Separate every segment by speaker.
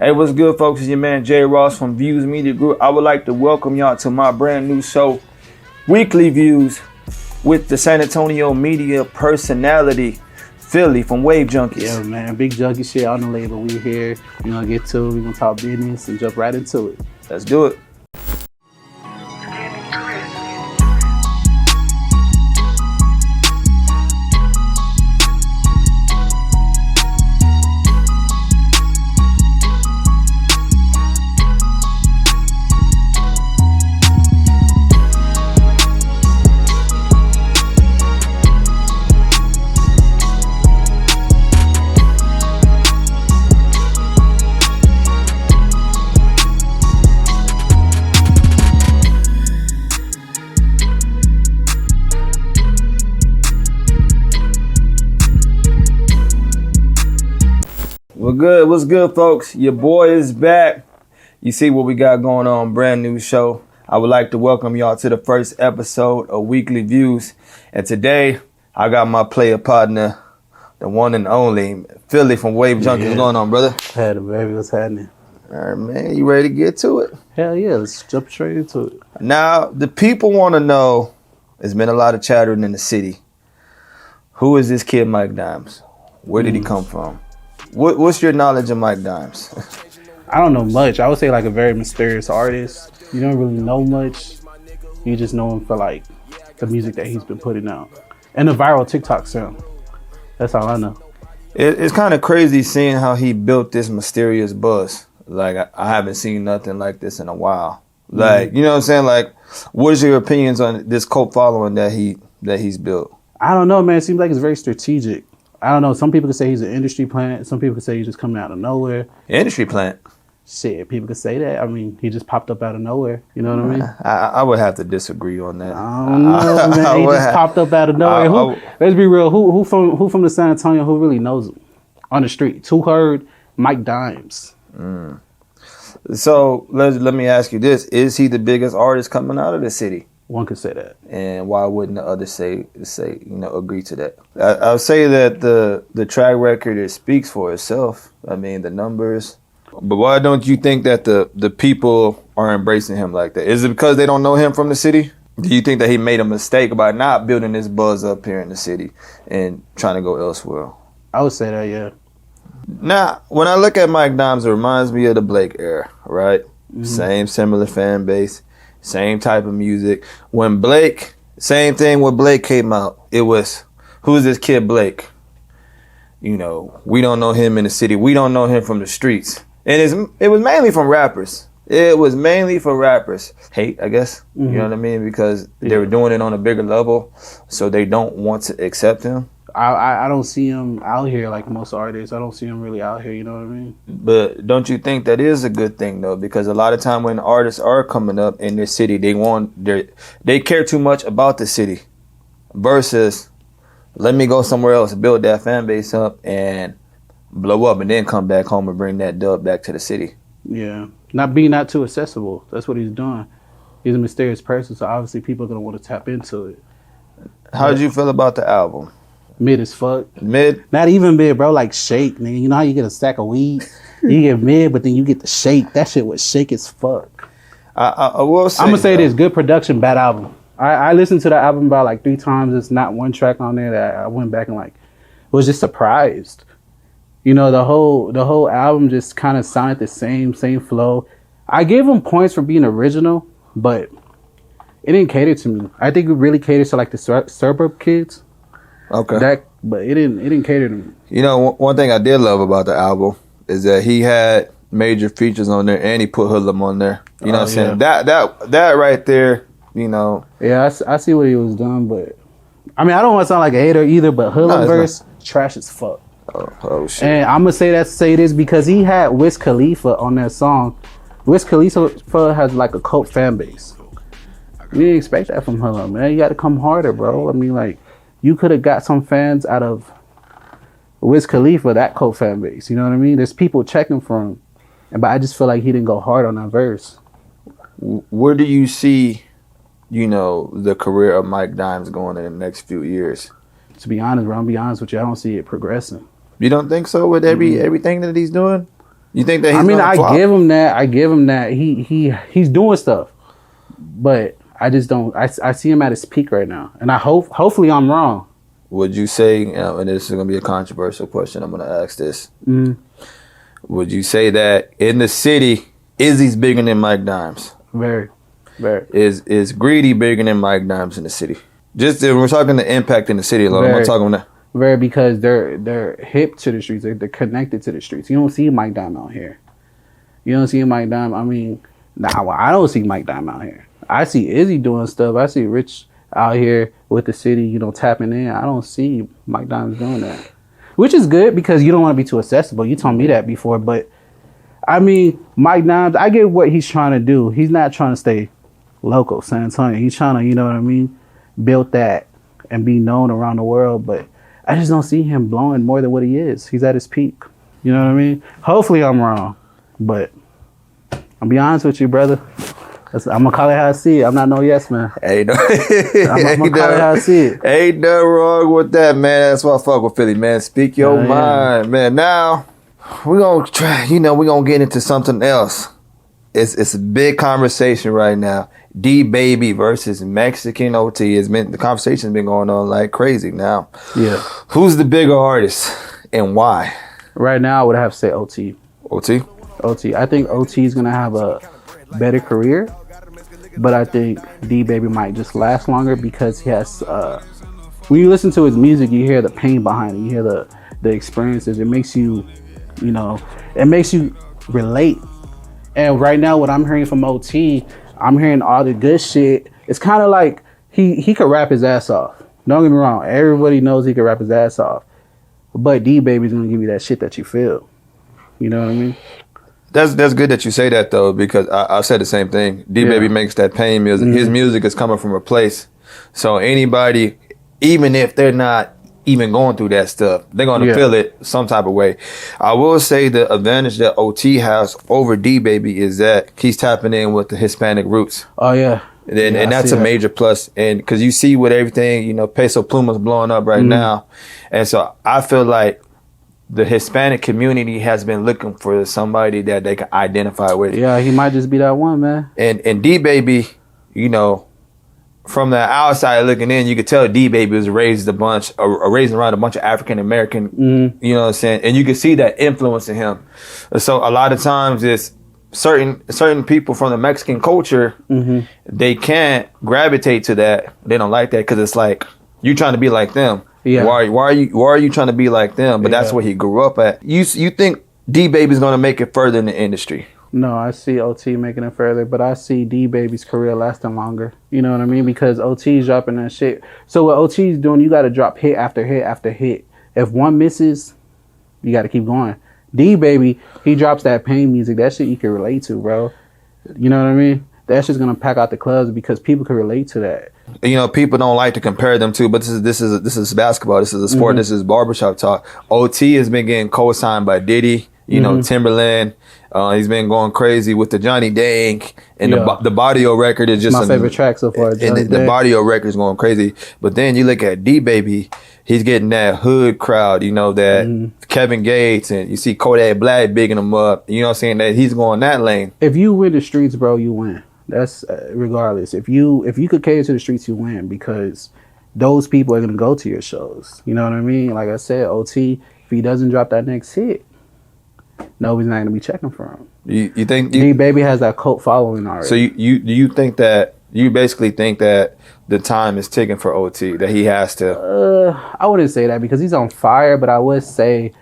Speaker 1: Hey, what's good, folks? It's your man Jay Ross from Viewz Media Group. I would like to welcome y'all to my brand new show, Weekly Views, with the San Antonio media personality, Philly from Junkies.
Speaker 2: Yeah, man, big junkie shit on the label. We here. We gonna get to it. We gonna talk business and jump right into it.
Speaker 1: Let's do it. What's good, folks? Your boy is back. You see what we got going on, brand new show. I would like to welcome y'all to the first episode of Weekly Views. And today, I got my player partner, the one and only, Philly from Junkies. What's going on, brother?
Speaker 2: Had it, baby. What's happening?
Speaker 1: All right, man. You ready to get to it?
Speaker 2: Hell yeah. Let's jump straight into it.
Speaker 1: Now, the people want to know, there's been a lot of chattering in the city. Who is this kid, Mike Dimes? Where did he come from? What's your knowledge of Mike Dimes?
Speaker 2: I don't know much. I would say like a very mysterious artist. You don't really know much. You just know him for like the music that he's been putting out and the viral TikTok sound. That's all I know.
Speaker 1: It's kind of crazy seeing how he built this mysterious buzz. Like I haven't seen nothing like this in a while. Like, you know what I'm saying? Like, what is your opinions on this cult following that he's built?
Speaker 2: I don't know, man. It seems like it's very strategic. I don't know. Some people could say he's an industry plant. Some people could say he's just coming out of nowhere.
Speaker 1: Industry plant?
Speaker 2: Shit, people could say that. I mean, he just popped up out of nowhere. You know what I mean?
Speaker 1: I would have to disagree on that.
Speaker 2: I don't know, man. He just popped up out of nowhere. Let's be real. Who from the San Antonio who really knows him on the street? Who heard Mike Dimes?
Speaker 1: So let me ask you this: is he the biggest artist coming out of the city?
Speaker 2: One could say that.
Speaker 1: And why wouldn't the others agree to that? I would say that the track record, it speaks for itself. I mean, the numbers. But why don't you think that the people are embracing him like that? Is it because they don't know him from the city? Do you think that he made a mistake by not building this buzz up here in the city and trying to go elsewhere?
Speaker 2: I would say that, yeah.
Speaker 1: Now, when I look at Mike Dimes, it reminds me of the Blake era, right? Mm-hmm. Same similar fan base. Same type of music. When Blake, same thing when Blake came out, it was, who's this kid Blake? You know, we don't know him in the city. We don't know him from the streets. And it was mainly from rappers. It was mainly for rappers. Hate, I guess. Mm-hmm. You know what I mean? Because they were doing it on a bigger level, so they don't want to accept him.
Speaker 2: I don't see him out here like most artists. I don't see him really out here, you know what I mean?
Speaker 1: But don't you think that is a good thing, though? Because a lot of time when artists are coming up in their city, they care too much about the city versus let me go somewhere else, build that fan base up and blow up and then come back home and bring that dub back to the city.
Speaker 2: Yeah. Not too accessible. That's what he's doing. He's a mysterious person, so obviously people are going to want to tap into it.
Speaker 1: How did you feel about the album?
Speaker 2: Mid as fuck.
Speaker 1: Mid?
Speaker 2: Not even mid, bro. Like shake, nigga. You know how you get a stack of weed? You get mid, but then you get the shake. That shit was shake as fuck.
Speaker 1: I will say,
Speaker 2: I'm gonna say this: good production, bad album. I listened to the album about like 3 times. There's not one track on there that I went back and like was just surprised. You know, the whole album just kind of sounded the same
Speaker 1: flow.
Speaker 2: I gave him points for being original, but it didn't cater to me. I think it really caters to like the suburb kids.
Speaker 1: Okay.
Speaker 2: But it didn't cater to me.
Speaker 1: You know, one thing I did love about the album is that he had major features on there and he put Hoodlum on there. You know what I'm saying? That right there, you know.
Speaker 2: Yeah, I see what he was doing, but I mean, I don't want to sound like a hater either, but Hoodlum verse, trash as fuck.
Speaker 1: Oh shit.
Speaker 2: And I'm going to say this because he had Wiz Khalifa on that song. Wiz Khalifa has like a cult fan base. We didn't expect that from Hoodlum, man. You got to come harder, bro. I mean, like, you could have got some fans out of Wiz Khalifa, that cult fan base. You know what I mean? There's people checking for him. But I just feel like he didn't go hard on that verse.
Speaker 1: Where do you see, you know, the career of Mike Dimes going in the next few years?
Speaker 2: To be honest, bro, I'll be honest with you, I don't see it progressing.
Speaker 1: You don't think so with everything that he's doing? You think that he's
Speaker 2: I mean,
Speaker 1: gonna flop?
Speaker 2: I give him that. He's doing stuff, but I just don't. I see him at his peak right now, and hopefully I'm wrong.
Speaker 1: Would you say, and this is gonna be a controversial question, I'm gonna ask this. Would you say that in the city, Izzy's bigger than Mike Dimes?
Speaker 2: Very, very.
Speaker 1: Is Greedy bigger than Mike Dimes in the city? Just we're talking the impact in the city alone. I'm talking that.
Speaker 2: Very, because they're hip to the streets. They're connected to the streets. You don't see Mike Dime out here. You don't see Mike Dime. I mean, I don't see Mike Dime out here. I see Izzy doing stuff. I see Rich out here with the city, you know, tapping in. I don't see Mike Dimes doing that, which is good because you don't want to be too accessible. You told me that before, but I mean, Mike Dimes, I get what he's trying to do. He's not trying to stay local, San Antonio. He's trying to, you know what I mean, build that and be known around the world, but I just don't see him blowing more than what he is. He's at his peak. You know what I mean? Hopefully I'm wrong, but I'll be honest with you, brother. I'm gonna call it how I see it. I'm not no yes man.
Speaker 1: Ain't no,
Speaker 2: I'm gonna call it how I see it.
Speaker 1: Ain't nothing wrong with that, man. That's why I fuck with Philly, man. Speak your mind, man. Now we're gonna try. You know, we're gonna get into something else. It's a big conversation right now. D Baby versus Mexican OT. The conversation's been going on like crazy now.
Speaker 2: Yeah.
Speaker 1: Who's the bigger artist and why?
Speaker 2: Right now, I would have to say OT.
Speaker 1: OT?
Speaker 2: OT. I think OT is gonna have a better career, but I think D Baby might just last longer because he has. When you listen to his music, you hear the pain behind it. You hear the experiences. It makes you, you know, it makes you relate. And right now, what I'm hearing from OT, I'm hearing all the good shit. It's kind of like he could rap his ass off. Don't get me wrong. Everybody knows he can rap his ass off. But D Baby's gonna give you that shit that you feel. You know what I mean?
Speaker 1: That's good that you say that though, because I said the same thing. D Baby makes that pain music. His music is coming from a place. So anybody, even if they're not even going through that stuff, they're gonna feel it some type of way. I will say the advantage that OT has over D Baby is that he's tapping in with the Hispanic roots.
Speaker 2: Oh yeah.
Speaker 1: And that's a major plus. And because you see with everything, you know, Peso Pluma's blowing up right now. And so I feel like the Hispanic community has been looking for somebody that they can identify with.
Speaker 2: Yeah, he might just be that one, man.
Speaker 1: And D Baby, you know, from the outside looking in, you could tell D Baby was raised around a bunch of African American, you know what I'm saying? And you can see that influence in him. So a lot of times it's certain people from the Mexican culture, they can't gravitate to that. They don't like that because it's like you trying to be like them. Yeah. Why are you trying to be like them? But that's where he grew up at. You think D Baby's gonna make it further in the industry?
Speaker 2: No, I see OT making it further, but I see D Baby's career lasting longer. You know what I mean? Because OT's dropping that shit. So what OT's doing, you got to drop hit after hit after hit. If one misses, you got to keep going. D Baby, he drops that pain music. That shit you can relate to, bro. You know what I mean? That shit's gonna pack out the clubs because people can relate to that.
Speaker 1: You know, people don't like to compare them to, but this is basketball. This is a sport. This is barbershop talk. OT has been getting co-signed by Diddy. You know, Timberland. He's been going crazy with the Johnny Dank, and the Barrio record is just
Speaker 2: my favorite track so far.
Speaker 1: And the Barrio record is going crazy. But then you look at D Baby, he's getting that hood crowd. You know that Kevin Gates, and you see Kodak Black bigging him up. You know what I'm saying? That he's going that lane.
Speaker 2: If you win the streets, bro, you win. That's regardless. If you could cater to the streets, you win because those people are gonna go to your shows. You know what I mean? Like I said, OT, if he doesn't drop that next hit, nobody's not gonna be checking for him.
Speaker 1: You think
Speaker 2: D Baby has that cult following already?
Speaker 1: So you think that you basically think that the time is ticking for OT, that he has to?
Speaker 2: I wouldn't say that because he's on fire, but I would say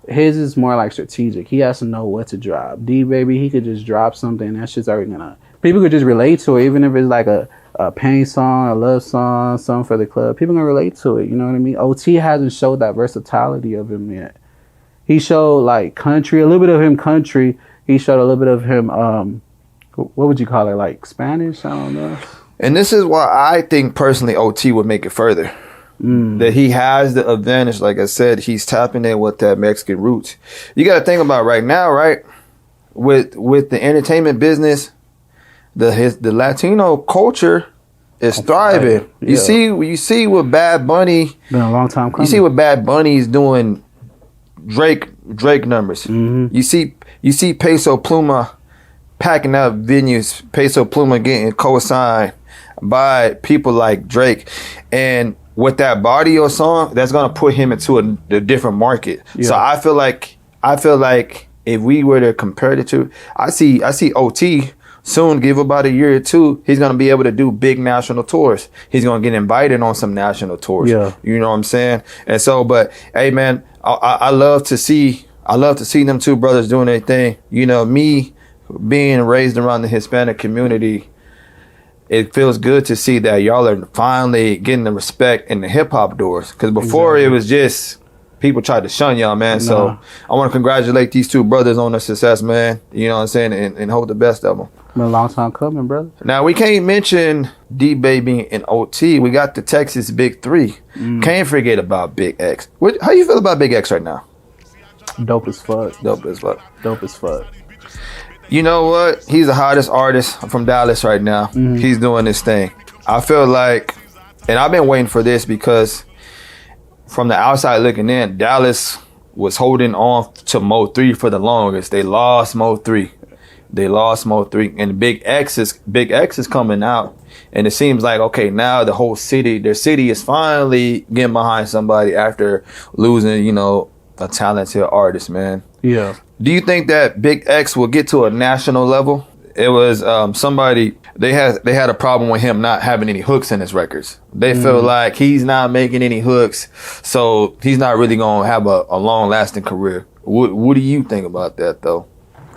Speaker 2: his is more like strategic. He has to know what to drop. D Baby, he could just drop something and that shit's already gonna. People could just relate to it, even if it's like a pain song, a love song, something for the club. People can relate to it. You know what I mean? OT hasn't showed that versatility of him yet. He showed like country, a little bit of him country. He showed a little bit of him, what would you call it, like Spanish? I don't know.
Speaker 1: And this is why I think personally OT would make it further. That he has the advantage, like I said, he's tapping in with that Mexican roots. You got to think about right now, right? With the entertainment business, the Latino culture is thriving. Yeah. You see what Bad Bunny.
Speaker 2: Been a long time coming.
Speaker 1: You see what Bad Bunny is doing. Drake numbers. You see you see Peso Pluma packing up venues, Peso Pluma getting co-signed by people like Drake, and with that body or song, that's gonna put him into a different market. Yeah. So I feel like if we were to compare the two, I see OT soon, give about a year or two, he's gonna be able to do big national tours. He's gonna get invited on some national tours. Yeah. You know what I'm saying? And so, but hey man, I love to see them two brothers doing their thing. You know, me being raised around the Hispanic community, it feels good to see that y'all are finally getting the respect in the hip hop doors. Because before it was just people tried to shun y'all, man. So I want to congratulate these two brothers on their success, man. You know what I'm saying? And hope the best of them.
Speaker 2: Been a long time coming, brother. Now,
Speaker 1: we can't mention D-Baby and OT. We got the Texas Big Three. Can't forget about Big X. How you feel about Big X right now?
Speaker 2: Dope as fuck.
Speaker 1: Dope as fuck.
Speaker 2: Dope as fuck.
Speaker 1: You know what? He's the hottest artist from Dallas right now. He's doing this thing. I feel like, and I've been waiting for this because from the outside looking in, Dallas was holding on to Mo 3 for the longest. They lost Mo 3. And Big X is coming out. And it seems like, okay, now their city is finally getting behind somebody after losing, you know, a talented artist, man.
Speaker 2: Yeah.
Speaker 1: Do you think that Big X will get to a national level? It was somebody, they had a problem with him not having any hooks in his records. They feel like he's not making any hooks, so he's not really going to have a long-lasting career. What do you think about that, though?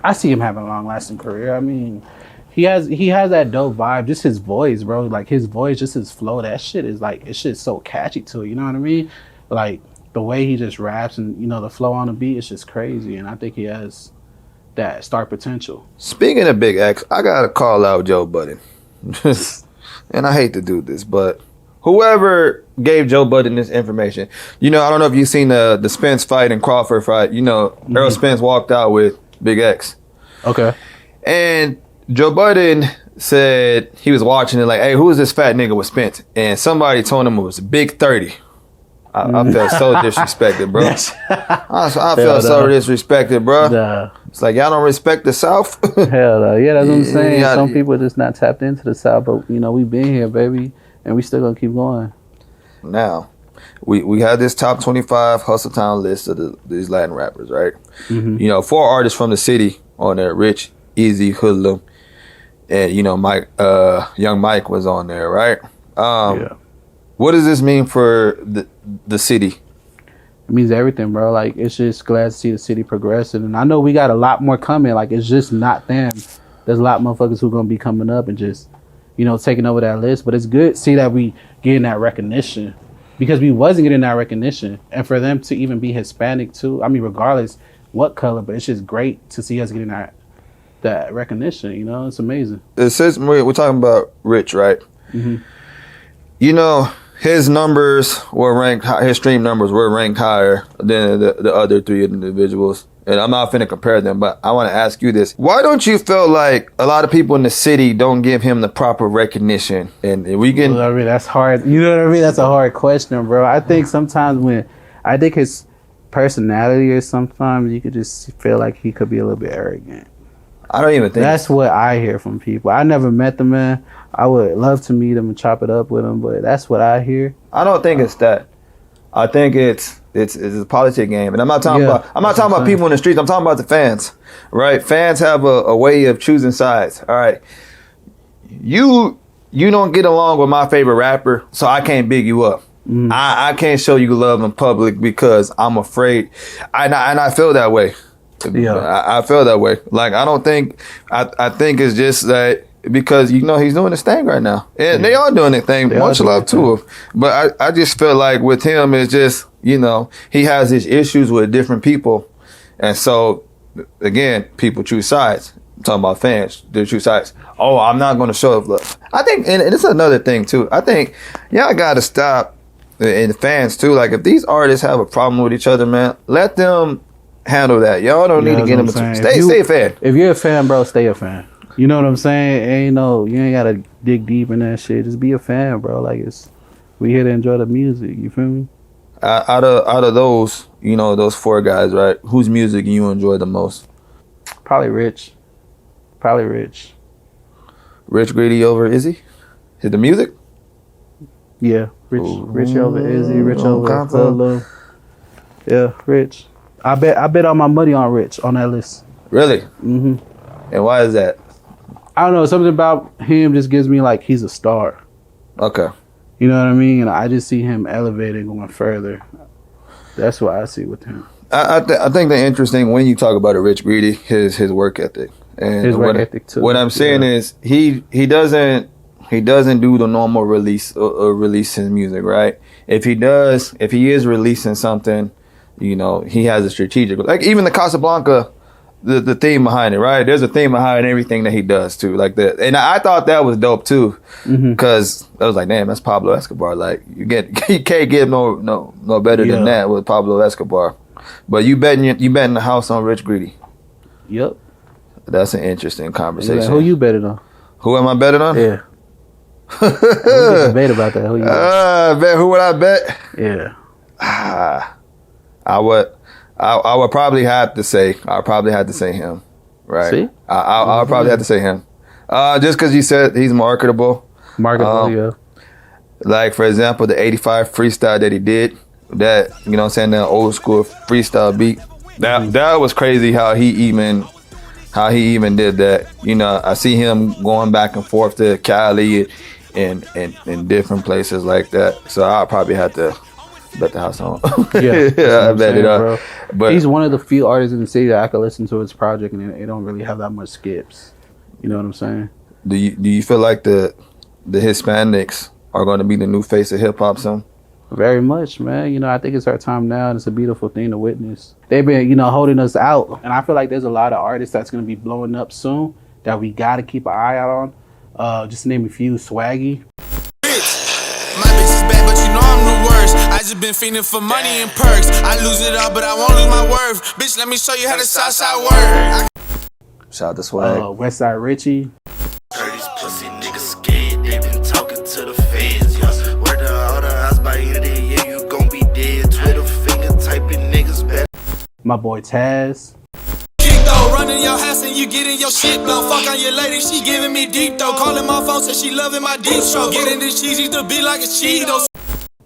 Speaker 2: I see him having a long-lasting career. I mean, he has that dope vibe. Just his voice, bro. Like, his voice, just his flow. That shit is like, it's just so catchy to it. You know what I mean? Like, the way he just raps and, you know, the flow on the beat is just crazy. And I think he has that star potential.
Speaker 1: Speaking of Big X, I got to call out Joe Budden. And I hate to do this, but whoever gave Joe Budden this information, you know, I don't know if you've seen the Spence fight and Crawford fight. You know, Errol Spence walked out with Big X.
Speaker 2: Okay.
Speaker 1: And Joe Budden said he was watching it like, hey, who is this fat nigga with Spence? And somebody told him it was Big 30. I felt so disrespected, bro. I felt so disrespected, bro.
Speaker 2: Nah.
Speaker 1: It's like, y'all don't respect the South?
Speaker 2: Hell no. Yeah, that's what I'm saying. Some people just not tapped into the South, but, you know, we been here, baby, and we still gonna keep going.
Speaker 1: Now, we had this top 25 Hustle Town list of these Latin rappers, right? You know, 4 artists from the city on there: Rich, Easy, Hoodlum, and, you know, Mike, Young Mike was on there, right? Yeah. What does this mean for the city?
Speaker 2: It means everything, bro. Like, it's just glad to see the city progressing. And I know we got a lot more coming. Like, it's just not them. There's a lot of motherfuckers who going to be coming up and just, you know, taking over that list. But it's good to see that we getting that recognition, because we wasn't getting that recognition. And for them to even be Hispanic, too, I mean, regardless what color, but it's just great to see us getting that recognition, you know? It's amazing.
Speaker 1: It says, we're talking about Rich, right? You know, his numbers were ranked, his stream numbers were ranked higher than the other 3 individuals. And I'm not finna compare them, but I want to ask you this. Why don't you feel like a lot of people in the city don't give him the proper recognition? And we can...
Speaker 2: I mean, that's hard. You know what I mean? That's a hard question, bro. I think sometimes I think his personality, or sometimes you could just feel like he could be a little bit arrogant.
Speaker 1: I don't even think...
Speaker 2: That's what I hear from people. I never met the man. I would love to meet him and chop it up with him, but that's what I hear.
Speaker 1: I don't think it's that. I think it's a politic game, and I'm not talking about people in the streets. I'm talking about the fans, right? Fans have a way of choosing sides. All right, you don't get along with my favorite rapper, so I can't big you up. I can't show you love in public because I'm afraid, and I feel that way. Yeah, I feel that way. Like, I don't think I think it's just that. Because, you know, he's doing his thing right now. And they are doing their thing. Much love to him. But I just feel like with him, it's just, you know, he has his issues with different people. And so, again, people choose sides. I'm talking about fans. They choose sides. Oh, I'm not going to show up love. I think, and it's another thing, too. I think y'all got to stop, and fans, too. Like, if these artists have a problem with each other, man, let them handle that. Y'all don't need to get them. Stay a fan.
Speaker 2: If you're a fan, bro, stay a fan. You know what I'm saying? You ain't gotta dig deep in that shit. Just be a fan, bro. Like, we here to enjoy the music. You feel me?
Speaker 1: Out of those, you know, those 4 guys, right? Whose music you enjoy the most?
Speaker 2: Probably Rich. Probably Rich.
Speaker 1: Rich Greedy over Izzy? Is the music?
Speaker 2: Yeah, Rich over Izzy, Rich over
Speaker 1: Combo.
Speaker 2: Lil. Yeah, Rich. I bet all my money on Rich on that list.
Speaker 1: Really?
Speaker 2: Mm-hmm.
Speaker 1: And why is that?
Speaker 2: I don't know. Something about him just gives me like he's a star.
Speaker 1: Okay.
Speaker 2: You know what I mean? And I just see him elevating, going further. That's what I see with him.
Speaker 1: I think the interesting when you talk about a Rich Greedy, his work ethic. And
Speaker 2: His work ethic too.
Speaker 1: What I'm saying is he doesn't do the normal releasing music, right? If he is releasing something, you know, he has a strategic, like even the Casablanca, the theme behind it, right? There's a theme behind everything that he does too, like that. And I thought that was dope too, because I was like, damn, that's Pablo Escobar. Like you can't get no better than that with Pablo Escobar. But you betting the house on Rich Greedy.
Speaker 2: Yep.
Speaker 1: That's an interesting conversation.
Speaker 2: Like, who you betting on?
Speaker 1: Who am I betting on?
Speaker 2: Yeah. We can debate about that. Who you
Speaker 1: bet? Who would I bet?
Speaker 2: Yeah.
Speaker 1: I would probably have to say him, right?
Speaker 2: See?
Speaker 1: I'll probably have to say him, just because you said he's marketable.
Speaker 2: Yeah.
Speaker 1: Like for example, the '85 freestyle that he did, that you know what I'm saying, that old school freestyle beat. That was crazy how he even did that. You know, I see him going back and forth to Cali and different places like that. So I'll probably have to bet the house on.
Speaker 2: Yeah,
Speaker 1: I bet it up.
Speaker 2: Bro. But he's one of the few artists in the city that I could listen to his project and it don't really have that much skips. You know what I'm saying?
Speaker 1: Do you feel like the Hispanics are going to be the new face of hip hop soon?
Speaker 2: Very much, man. You know, I think it's our time now, and it's a beautiful thing to witness. They've been, you know, holding us out, and I feel like there's a lot of artists that's going to be blowing up soon that we got to keep an eye out on. Just to name a few, Swaggy.
Speaker 3: My bitch is bad, but you know I'm the worst. I just been fiending for money and perks. I lose it all, but I won't lose my worth. Bitch, let me show you how the south side work.
Speaker 1: Shout out to Swag.
Speaker 2: Westside Richie.
Speaker 4: These pussy niggas scared, they been talking to the feds, yeah. Where the other eyes by end of the year, you gon' be dead. Twitter finger typing niggas back.
Speaker 2: My boy Taz.
Speaker 3: Kick though, running your house and you getting your shit blown. Fuck on your lady, she giving me deep though. Calling my phone, said she loving my deep stroke. Getting this cheesy to be like a Cheetos.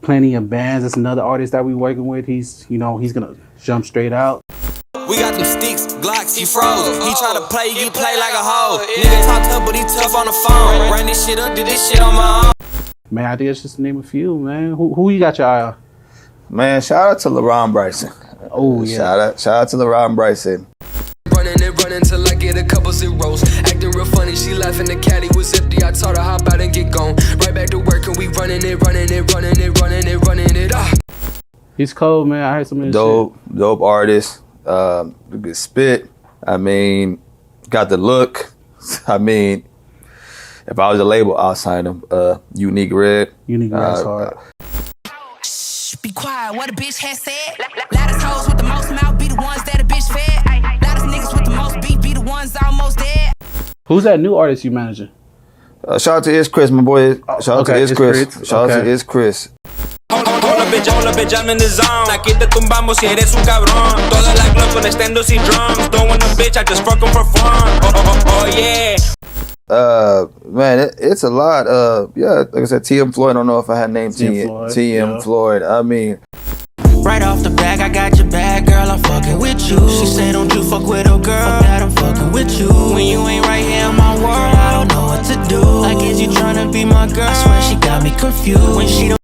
Speaker 2: Plenty of bands. That's another artist that we working with. He's gonna jump straight out.
Speaker 3: We got them sticks, Glocks, he froze. He try to play, he play like a hoe. Nigga talk tough, but he tough on the phone. Ran this shit up, did this shit on my own.
Speaker 2: Man, I think it's just to name a few, man. Who you got your eye on?
Speaker 1: Man, shout out to LaRon Bryson.
Speaker 2: Oh yeah.
Speaker 1: Shout out to LaRon Bryson.
Speaker 5: Running till I get a couple zeros. Acting real funny, she laughing, the caddy was empty. I told her hop out and get gone. Right back to work and we running it.
Speaker 2: He's cold, man. I heard some of his
Speaker 1: Dope artist. Good spit. I mean, got the look. I mean, if I was a label, I'll sign him. Unique Red.
Speaker 2: Unique Red's hard.
Speaker 6: Shh, be quiet, what a bitch has said. Loudest hoes with the most mouth be the ones that a bitch fed. Loudest niggas with the most beef be the ones almost dead.
Speaker 2: Who's that new artist you managing?
Speaker 1: Shout out to Is Chris, my boy. Shout out to Is Chris. Shout out to Is Chris.
Speaker 5: Hola bitch, I'm in the zone. Aquí te tumbamos si eres un cabrón. Toda la club con extendos y drums. Don't want a bitch, I just fuck 'em for fun. Oh yeah.
Speaker 1: Man, it's a lot. Yeah, like I said, TM Floyd. I don't know if I had named TM Floyd. I mean,
Speaker 6: Right off the back, I got your bag, girl, I'm fucking with you. She said, don't you fuck with a girl, fuck that, I'm fucking with you. When you ain't right here in my world, I don't know what to do. Like, is you tryna be my girl? I swear she got me confused. When she don't.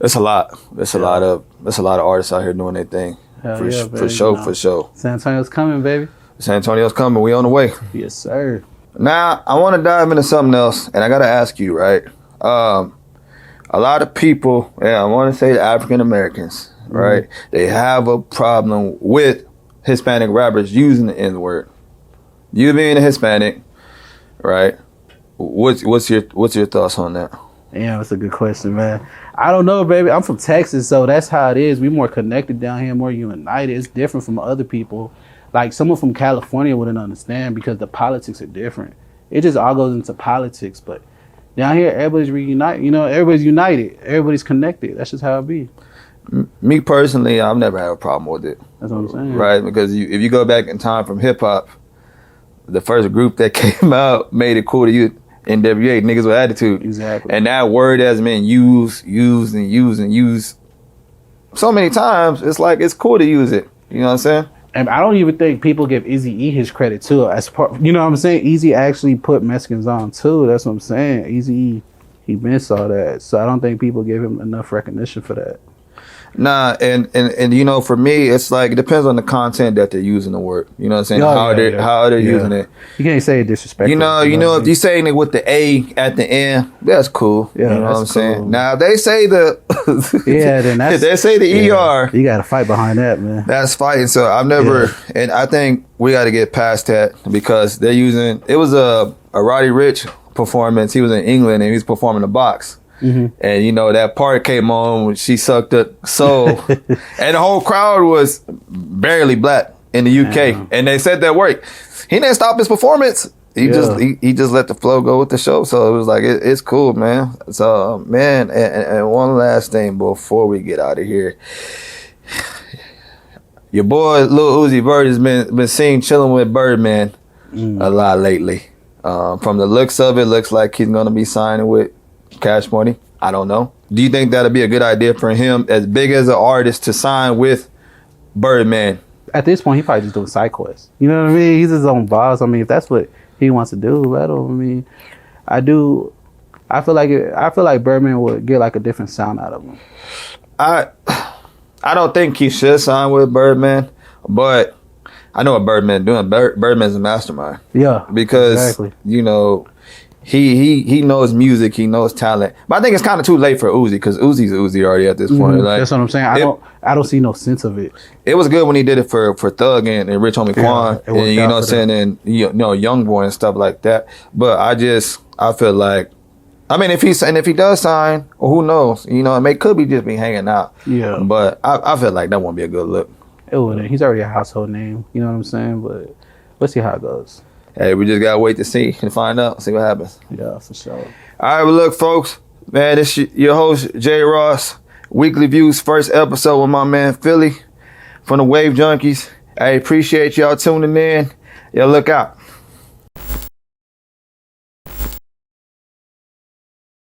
Speaker 1: it's a lot. It's a lot of artists out here doing their thing. For sure.
Speaker 2: San Antonio's coming, baby.
Speaker 1: San Antonio's coming. We on the way.
Speaker 2: Yes, sir.
Speaker 1: Now, I want to dive into something else, and I got to ask you, right? A lot of people, I want to say the African Americans, right? They have a problem with Hispanic rappers using the N-word. You being a Hispanic, right? What's your thoughts on that?
Speaker 2: Yeah, that's a good question, man. I don't know, baby. I'm from Texas, so that's how it is. We more connected down here, more united. It's different from other people. Like, someone from California wouldn't understand because the politics are different. It just all goes into politics, but down here, everybody's reunited. You know, everybody's united. Everybody's connected. That's just how it be.
Speaker 1: Me personally, I've never had a problem with it.
Speaker 2: That's what I'm saying.
Speaker 1: Right? Because if you go back in time from hip hop, the first group that came out made it cool to use NWA, niggas with attitude.
Speaker 2: Exactly.
Speaker 1: And that word has been used so many times. It's like it's cool to use it. You know what I'm saying?
Speaker 2: And I don't even think people give Eazy-E his credit too. As part, you know what I'm saying? Eazy actually put Mexicans on too. That's what I'm saying. Eazy-E, he missed all that. So I don't think people give him enough recognition for that.
Speaker 1: Nah, and you know, for me, it's like it depends on the content that they're using the word. You know what I'm saying? How they're using it.
Speaker 2: You can't say it disrespectful.
Speaker 1: You know, if you're saying it with the A at the end, that's cool.
Speaker 2: Yeah,
Speaker 1: you know what I'm
Speaker 2: cool.
Speaker 1: saying? Now if they say the
Speaker 2: then that's,
Speaker 1: if they say the ER,
Speaker 2: you got to fight behind that, man.
Speaker 1: that's fighting. So I've never, and I think we got to get past that because they're using. It was a Roddy Ricch performance. He was in England and he was performing the box. Mm-hmm. And you know that part came on when she sucked the soul, and the whole crowd was barely black in the UK, and they said that worked. He didn't stop his performance. He just let the flow go with the show. So it was like it's cool, man. So man, and one last thing before we get out of here, your boy Lil Uzi Vert has been seen chilling with Birdman a lot lately. From the looks of it, looks like he's gonna be signing with Cash Money. I don't know. Do you think that'd be a good idea for him, as big as an artist, to sign with Birdman?
Speaker 2: At this point, he probably just doing side quests. You know what I mean? He's his own boss. I mean, if that's what he wants to do, I mean, I feel like Birdman would get like a different sound out of him.
Speaker 1: I don't think he should sign with Birdman, but I know what Birdman's doing. Birdman's a mastermind.
Speaker 2: Yeah,
Speaker 1: because
Speaker 2: exactly.
Speaker 1: You know. He knows music, he knows talent, but I think it's kind of too late for Uzi because Uzi's Uzi already at this point. Like,
Speaker 2: that's what I'm saying. I don't see no sense of it.
Speaker 1: It was good when he did it for Thug and Rich Homie Quan, and you know what I'm saying, and you know Young Boy and stuff like that. But I feel like, I mean, if he does sign, or who knows, you know, it could be just be hanging out.
Speaker 2: Yeah.
Speaker 1: But I feel like that won't be a good look.
Speaker 2: It wouldn't. He's already a household name. You know what I'm saying? But let's see how it goes.
Speaker 1: Hey, we just gotta wait to see and find out, see what happens.
Speaker 2: Yeah, for sure.
Speaker 1: All right, well, look, folks, man, this your host, Jay Ross, Weekly Views, first episode with my man, Philly, from the Wave Junkies. I appreciate y'all tuning in. Y'all look out.